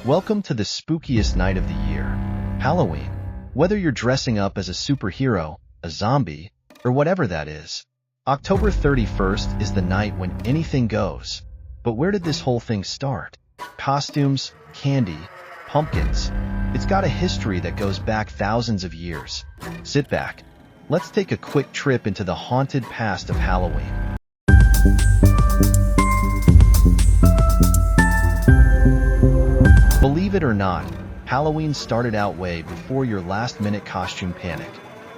Welcome to the spookiest night of the year, Halloween. Whether you're dressing up as a superhero, a zombie, or whatever that is, October 31st is the night when anything goes. But where did this whole thing start? Costumes, candy, pumpkins. It's got a history that goes back thousands of years. Sit back. Let's take a quick trip into the haunted past of Halloween. Believe it or not, Halloween started out way before your last-minute costume panic.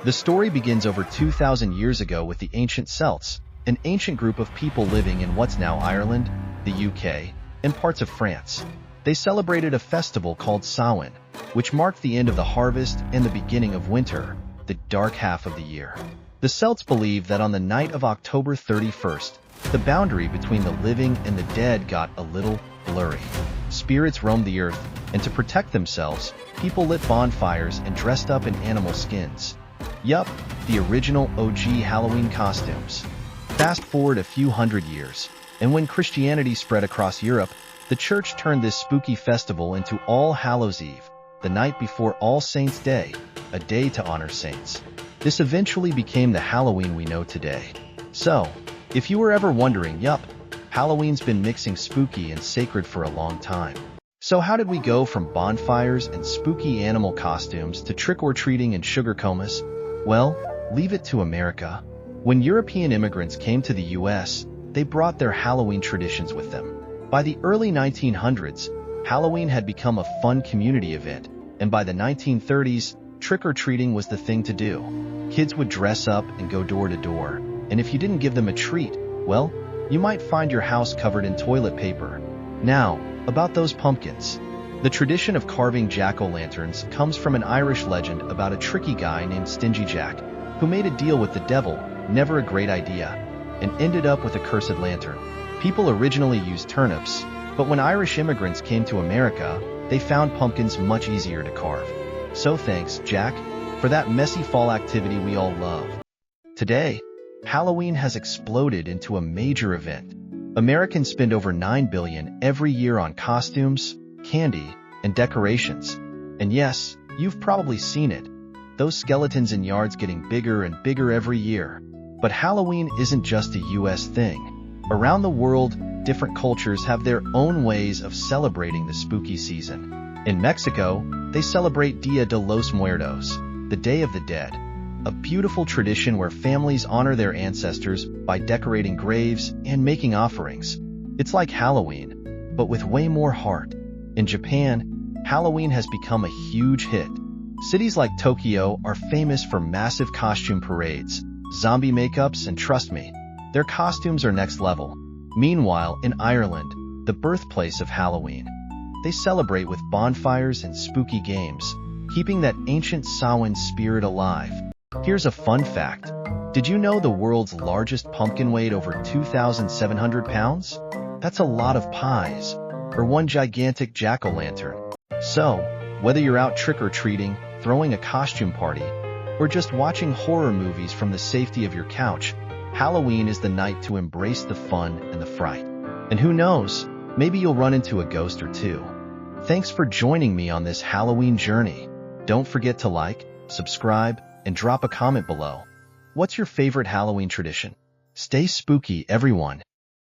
The story begins over 2,000 years ago with the ancient Celts, an ancient group of people living in what's now Ireland, the UK, and parts of France. They celebrated a festival called Samhain, which marked the end of the harvest and the beginning of winter, the dark half of the year. The Celts believed that on the night of October 31st, the boundary between the living and the dead got a little blurry. Spirits roamed the earth, and to protect themselves, people lit bonfires and dressed up in animal skins. Yup, the original OG Halloween costumes. Fast forward a few hundred years, and when Christianity spread across Europe, the church turned this spooky festival into All Hallows Eve, the night before All Saints' Day, a day to honor saints. This eventually became the Halloween we know today. So, if you were ever wondering, yup, Halloween's been mixing spooky and sacred for a long time. So how did we go from bonfires and spooky animal costumes to trick-or-treating and sugar comas? Well, leave it to America. When European immigrants came to the US, they brought their Halloween traditions with them. By the early 1900s, Halloween had become a fun community event, and by the 1930s, trick-or-treating was the thing to do. Kids would dress up and go door to door, and if you didn't give them a treat, well, you might find your house covered in toilet paper. Now, about those pumpkins. The tradition of carving jack-o'-lanterns comes from an Irish legend about a tricky guy named Stingy Jack, who made a deal with the devil, never a great idea, and ended up with a cursed lantern. People originally used turnips, but when Irish immigrants came to America, they found pumpkins much easier to carve. So thanks, Jack, for that messy fall activity we all love. Today, Halloween has exploded into a major event. Americans spend over $9 billion every year on costumes, candy, and decorations. And yes, you've probably seen it. Those skeletons in yards getting bigger and bigger every year. But Halloween isn't just a US thing. Around the world, different cultures have their own ways of celebrating the spooky season. In Mexico, they celebrate Dia de los Muertos, the Day of the Dead. A beautiful tradition where families honor their ancestors by decorating graves and making offerings. It's like Halloween, but with way more heart. In Japan, Halloween has become a huge hit. Cities like Tokyo are famous for massive costume parades, zombie makeups, and trust me, their costumes are next level. Meanwhile, in Ireland, the birthplace of Halloween, they celebrate with bonfires and spooky games, keeping that ancient Samhain spirit alive. Here's a fun fact. Did you know the world's largest pumpkin weighed over 2,700 pounds? That's a lot of pies, or one gigantic jack-o'-lantern. So, whether you're out trick-or-treating, throwing a costume party, or just watching horror movies from the safety of your couch, Halloween is the night to embrace the fun and the fright. And who knows, maybe you'll run into a ghost or two. Thanks for joining me on this Halloween journey. Don't forget to like, subscribe, and drop a comment below. What's your favorite Halloween tradition? Stay spooky, everyone.